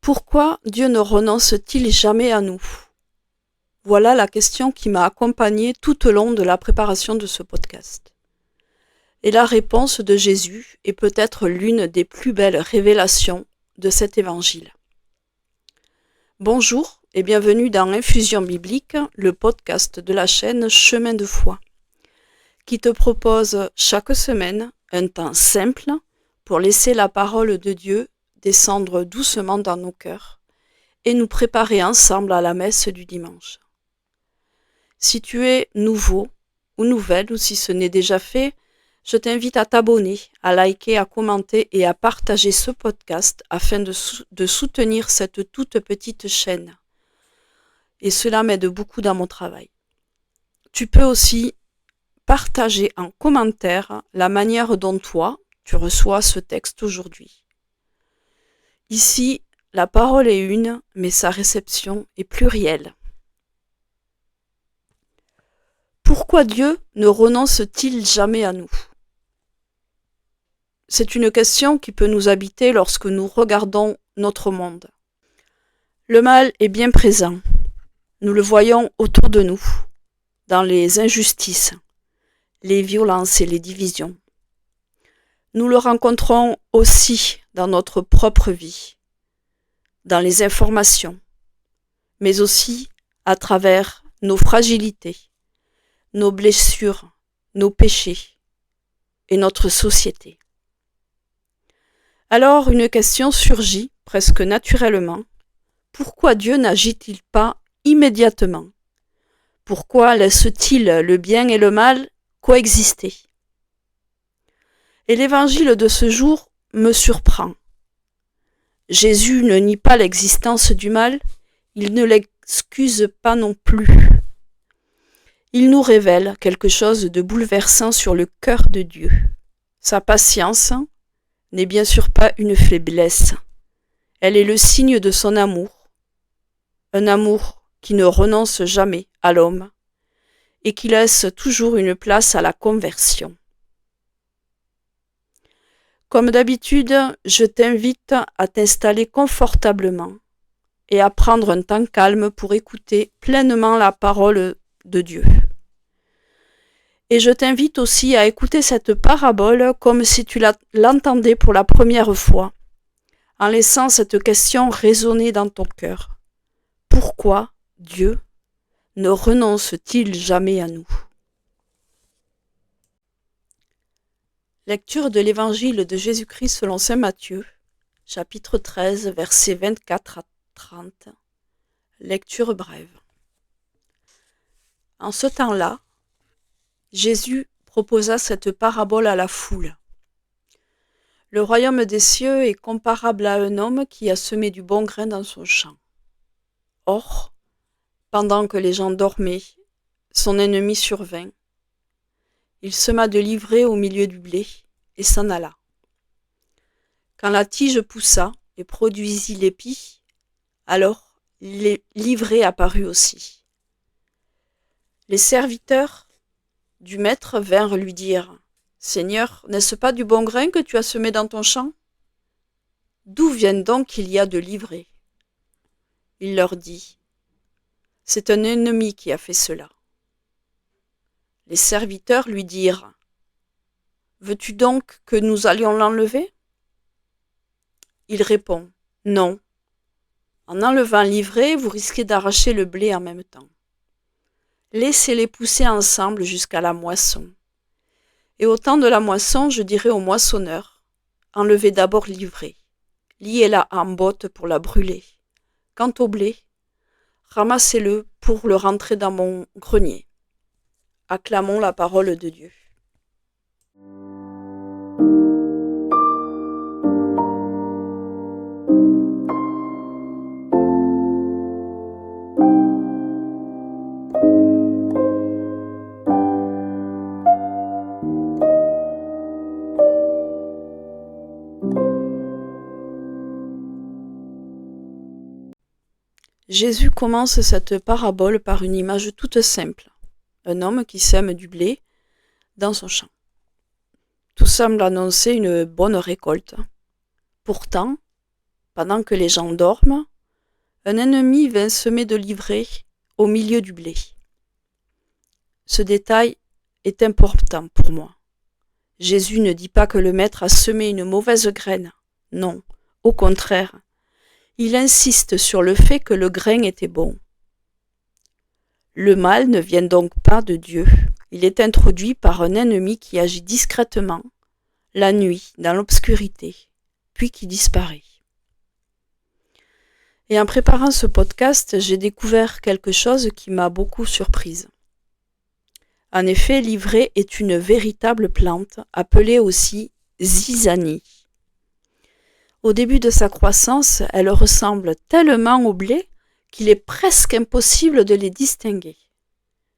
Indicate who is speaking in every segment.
Speaker 1: Pourquoi Dieu ne renonce-t-il jamais à nous? Voilà la question qui m'a accompagnée tout au long de la préparation de ce podcast. Et la réponse de Jésus est peut-être l'une des plus belles révélations de cet évangile. Bonjour et bienvenue dans Infusion biblique, le podcast de la chaîne Chemin de foi, qui te propose chaque semaine un temps simple pour laisser la parole de Dieu descendre doucement dans nos cœurs et nous préparer ensemble à la messe du dimanche. Si tu es nouveau ou nouvelle, ou si ce n'est déjà fait, je t'invite à t'abonner, à liker, à commenter et à partager ce podcast afin de soutenir cette toute petite chaîne. Et cela m'aide beaucoup dans mon travail. Tu peux aussi partager en commentaire la manière dont toi, tu reçois ce texte aujourd'hui. Ici, la parole est une, mais sa réception est plurielle. Pourquoi Dieu ne renonce-t-il jamais à nous? C'est une question qui peut nous habiter lorsque nous regardons notre monde. Le mal est bien présent. Nous le voyons autour de nous, dans les injustices, les violences et les divisions. Nous le rencontrons aussi dans notre propre vie, dans les informations, mais aussi à travers nos fragilités, nos blessures, nos péchés et notre société. Alors une question surgit presque naturellement. Pourquoi Dieu n'agit-il pas immédiatement? Pourquoi laisse-t-il le bien et le mal coexister? Et l'évangile de ce jour me surprend. Jésus ne nie pas l'existence du mal, il ne l'excuse pas non plus. Il nous révèle quelque chose de bouleversant sur le cœur de Dieu. Sa patience n'est bien sûr pas une faiblesse. Elle est le signe de son amour. Un amour qui ne renonce jamais à l'homme et qui laisse toujours une place à la conversion. Comme d'habitude, je t'invite à t'installer confortablement et à prendre un temps calme pour écouter pleinement la parole de Dieu. Et je t'invite aussi à écouter cette parabole comme si tu l'entendais pour la première fois, en laissant cette question résonner dans ton cœur. Pourquoi Dieu ne renonce-t-il jamais à nous? Lecture de l'Évangile de Jésus-Christ selon saint Matthieu, chapitre 13, versets 24 à 30. Lecture brève. En ce temps-là, Jésus proposa cette parabole à la foule. Le royaume des cieux est comparable à un homme qui a semé du bon grain dans son champ. Or, pendant que les gens dormaient, son ennemi survint. Il sema de l'ivraie au milieu du blé et s'en alla. Quand la tige poussa et produisit l'épi, alors l'ivraie apparut aussi. Les serviteurs du maître vinrent lui dire : « Seigneur, n'est-ce pas du bon grain que tu as semé dans ton champ ? D'où vient donc qu'il y a de l'ivraie ? » Il leur dit : « C'est un ennemi qui a fait cela. » Les serviteurs lui dirent : « Veux-tu donc que nous allions l'enlever ? » Il répond : « Non. En enlevant l'ivraie, vous risquez d'arracher le blé en même temps. Laissez-les pousser ensemble jusqu'à la moisson. Et au temps de la moisson, je dirai au moissonneur : enlevez d'abord l'ivraie, liez-la en botte pour la brûler. Quant au blé, ramassez-le pour le rentrer dans mon grenier. » Acclamons la parole de Dieu. Jésus commence cette parabole par une image toute simple. Un homme qui sème du blé dans son champ. Tout semble annoncer une bonne récolte. Pourtant, pendant que les gens dorment, un ennemi vint semer de l'ivraie au milieu du blé. Ce détail est important pour moi. Jésus ne dit pas que le maître a semé une mauvaise graine. Non, au contraire. Il insiste sur le fait que le grain était bon. Le mal ne vient donc pas de Dieu. Il est introduit par un ennemi qui agit discrètement, la nuit, dans l'obscurité, puis qui disparaît. Et en préparant ce podcast, j'ai découvert quelque chose qui m'a beaucoup surprise. En effet, l'ivraie est une véritable plante, appelée aussi zizanie. Au début de sa croissance, elle ressemble tellement au blé qu'il est presque impossible de les distinguer.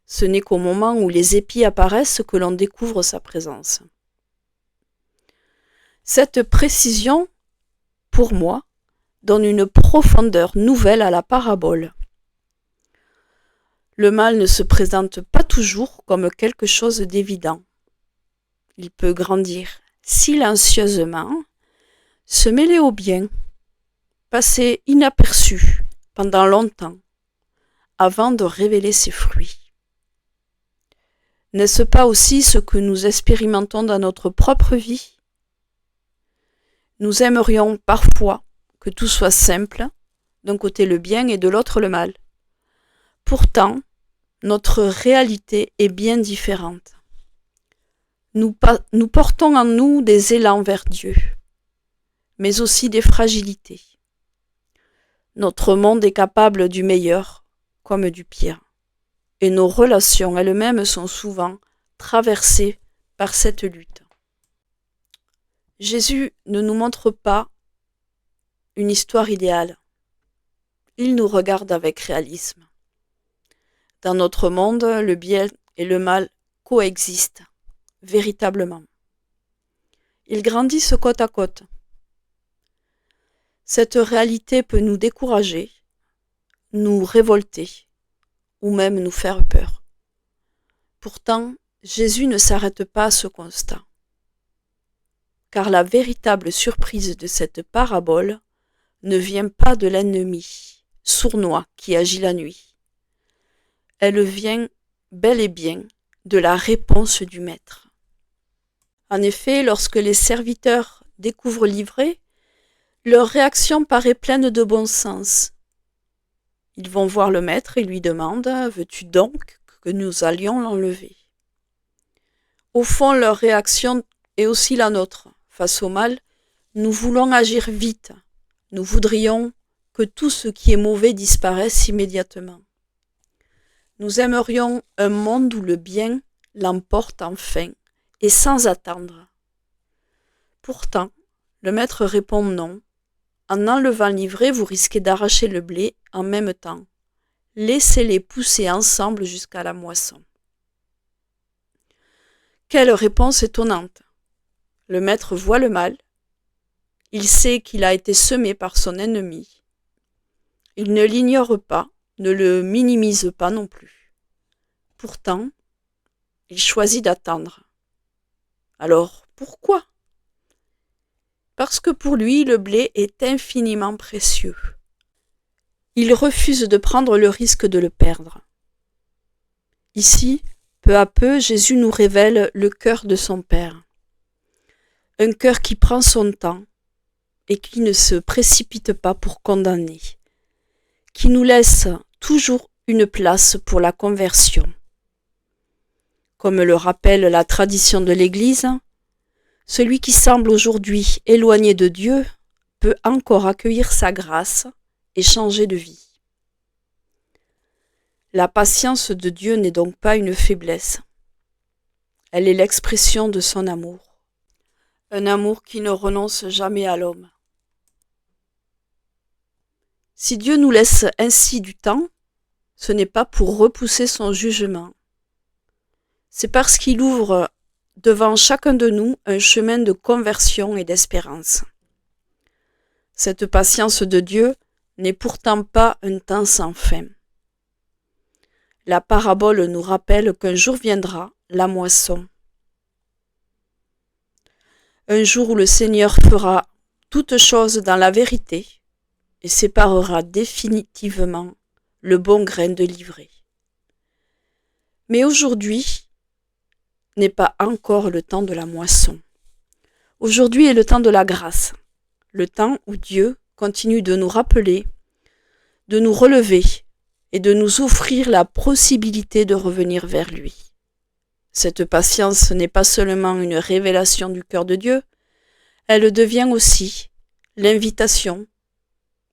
Speaker 1: Ce n'est qu'au moment où les épis apparaissent que l'on découvre sa présence. Cette précision, pour moi, donne une profondeur nouvelle à la parabole. Le mal ne se présente pas toujours comme quelque chose d'évident. Il peut grandir silencieusement, se mêler au bien, passer inaperçu pendant longtemps, avant de révéler ses fruits. N'est-ce pas aussi ce que nous expérimentons dans notre propre vie ? Nous aimerions parfois que tout soit simple, d'un côté le bien et de l'autre le mal. Pourtant, notre réalité est bien différente. Nous portons en nous des élans vers Dieu, mais aussi des fragilités. Notre monde est capable du meilleur comme du pire, et nos relations elles-mêmes sont souvent traversées par cette lutte. Jésus ne nous montre pas une histoire idéale. Il nous regarde avec réalisme. Dans notre monde, le bien et le mal coexistent, véritablement. Ils grandissent côte à côte. Cette réalité peut nous décourager, nous révolter, ou même nous faire peur. Pourtant, Jésus ne s'arrête pas à ce constat. Car la véritable surprise de cette parabole ne vient pas de l'ennemi sournois qui agit la nuit. Elle vient bel et bien de la réponse du maître. En effet, lorsque les serviteurs découvrent l'ivraie, leur réaction paraît pleine de bon sens. Ils vont voir le maître et lui demandent « Veux-tu donc que nous allions l'enlever ?» Au fond, leur réaction est aussi la nôtre. Face au mal, nous voulons agir vite. Nous voudrions que tout ce qui est mauvais disparaisse immédiatement. Nous aimerions un monde où le bien l'emporte enfin et sans attendre. Pourtant, le maître répond non. En enlevant l'ivraie, vous risquez d'arracher le blé en même temps. Laissez-les pousser ensemble jusqu'à la moisson. Quelle réponse étonnante! Le maître voit le mal. Il sait qu'il a été semé par son ennemi. Il ne l'ignore pas, ne le minimise pas non plus. Pourtant, il choisit d'attendre. Alors, pourquoi ? Parce que pour lui, le blé est infiniment précieux. Il refuse de prendre le risque de le perdre. Ici, peu à peu, Jésus nous révèle le cœur de son Père. Un cœur qui prend son temps et qui ne se précipite pas pour condamner, qui nous laisse toujours une place pour la conversion. Comme le rappelle la tradition de l'Église, celui qui semble aujourd'hui éloigné de Dieu peut encore accueillir sa grâce et changer de vie. La patience de Dieu n'est donc pas une faiblesse. Elle est l'expression de son amour. Un amour qui ne renonce jamais à l'homme. Si Dieu nous laisse ainsi du temps, ce n'est pas pour repousser son jugement. C'est parce qu'il ouvre devant chacun de nous un chemin de conversion et d'espérance. Cette patience de Dieu n'est pourtant pas un temps sans fin. La parabole nous rappelle qu'un jour viendra la moisson. Un jour où le Seigneur fera toutes choses dans la vérité, et séparera définitivement le bon grain de l'ivraie. Mais aujourd'hui n'est pas encore le temps de la moisson. Aujourd'hui est le temps de la grâce, le temps où Dieu continue de nous rappeler, de nous relever et de nous offrir la possibilité de revenir vers lui. Cette patience n'est pas seulement une révélation du cœur de Dieu, elle devient aussi l'invitation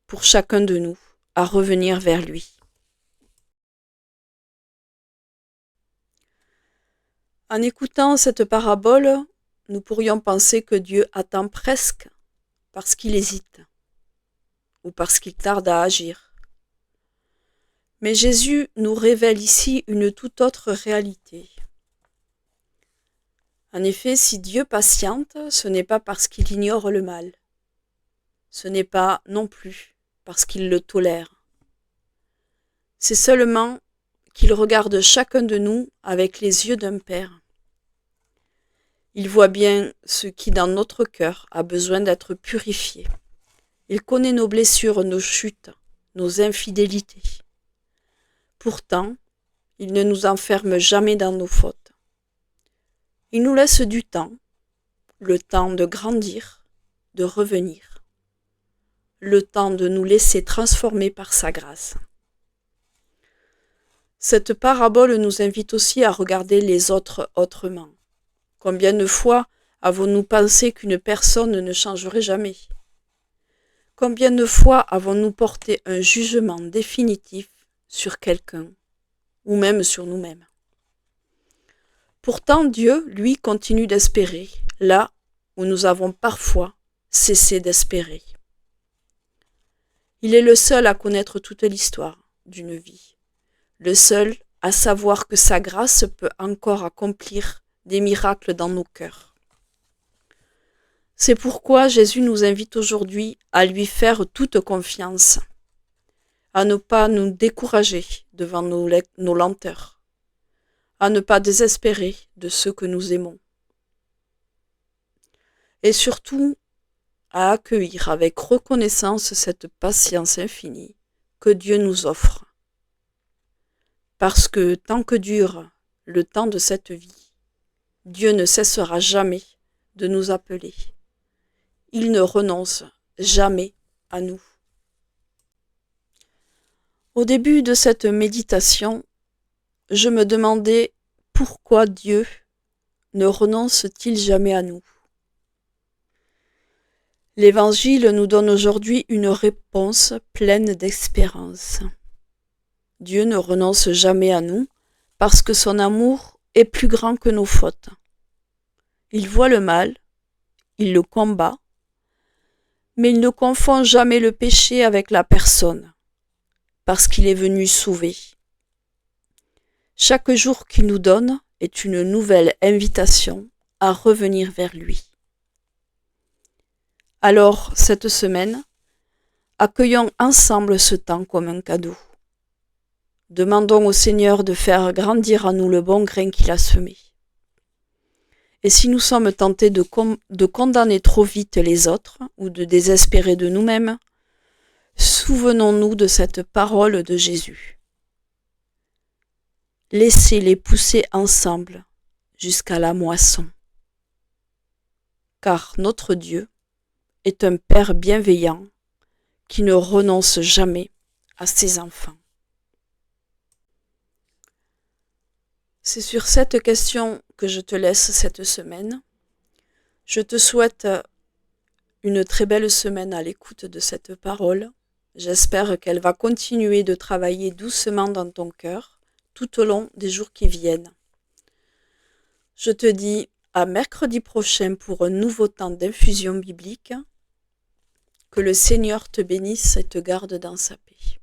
Speaker 1: pour chacun de nous à revenir vers lui. En écoutant cette parabole, nous pourrions penser que Dieu attend presque parce qu'il hésite ou parce qu'il tarde à agir. Mais Jésus nous révèle ici une toute autre réalité. En effet, si Dieu patiente, ce n'est pas parce qu'il ignore le mal. Ce n'est pas non plus parce qu'il le tolère. C'est seulement qu'il regarde chacun de nous avec les yeux d'un père. Il voit bien ce qui dans notre cœur a besoin d'être purifié. Il connaît nos blessures, nos chutes, nos infidélités. Pourtant, il ne nous enferme jamais dans nos fautes. Il nous laisse du temps, le temps de grandir, de revenir, le temps de nous laisser transformer par sa grâce. Cette parabole nous invite aussi à regarder les autres autrement. Combien de fois avons-nous pensé qu'une personne ne changerait jamais? Combien de fois avons-nous porté un jugement définitif sur quelqu'un, ou même sur nous-mêmes? Pourtant, Dieu, lui, continue d'espérer, là où nous avons parfois cessé d'espérer. Il est le seul à connaître toute l'histoire d'une vie, le seul à savoir que sa grâce peut encore accomplir des miracles dans nos cœurs. C'est pourquoi Jésus nous invite aujourd'hui à lui faire toute confiance, à ne pas nous décourager devant nos lenteurs, à ne pas désespérer de ceux que nous aimons, et surtout à accueillir avec reconnaissance cette patience infinie que Dieu nous offre. Parce que tant que dure le temps de cette vie, Dieu ne cessera jamais de nous appeler. Il ne renonce jamais à nous. Au début de cette méditation, je me demandais pourquoi Dieu ne renonce-t-il jamais à nous? L'Évangile nous donne aujourd'hui une réponse pleine d'espérance. Dieu ne renonce jamais à nous parce que son amour est plus grand que nos fautes. Il voit le mal, il le combat, mais il ne confond jamais le péché avec la personne, parce qu'il est venu sauver. Chaque jour qu'il nous donne est une nouvelle invitation à revenir vers lui. Alors, cette semaine, accueillons ensemble ce temps comme un cadeau. Demandons au Seigneur de faire grandir en nous le bon grain qu'il a semé. Et si nous sommes tentés de condamner trop vite les autres ou de désespérer de nous-mêmes, souvenons-nous de cette parole de Jésus. Laissez-les pousser ensemble jusqu'à la moisson. Car notre Dieu est un Père bienveillant qui ne renonce jamais à ses enfants. C'est sur cette question que je te laisse cette semaine. Je te souhaite une très belle semaine à l'écoute de cette parole. J'espère qu'elle va continuer de travailler doucement dans ton cœur tout au long des jours qui viennent. Je te dis à mercredi prochain pour un nouveau temps d'infusion biblique. Que le Seigneur te bénisse et te garde dans sa paix.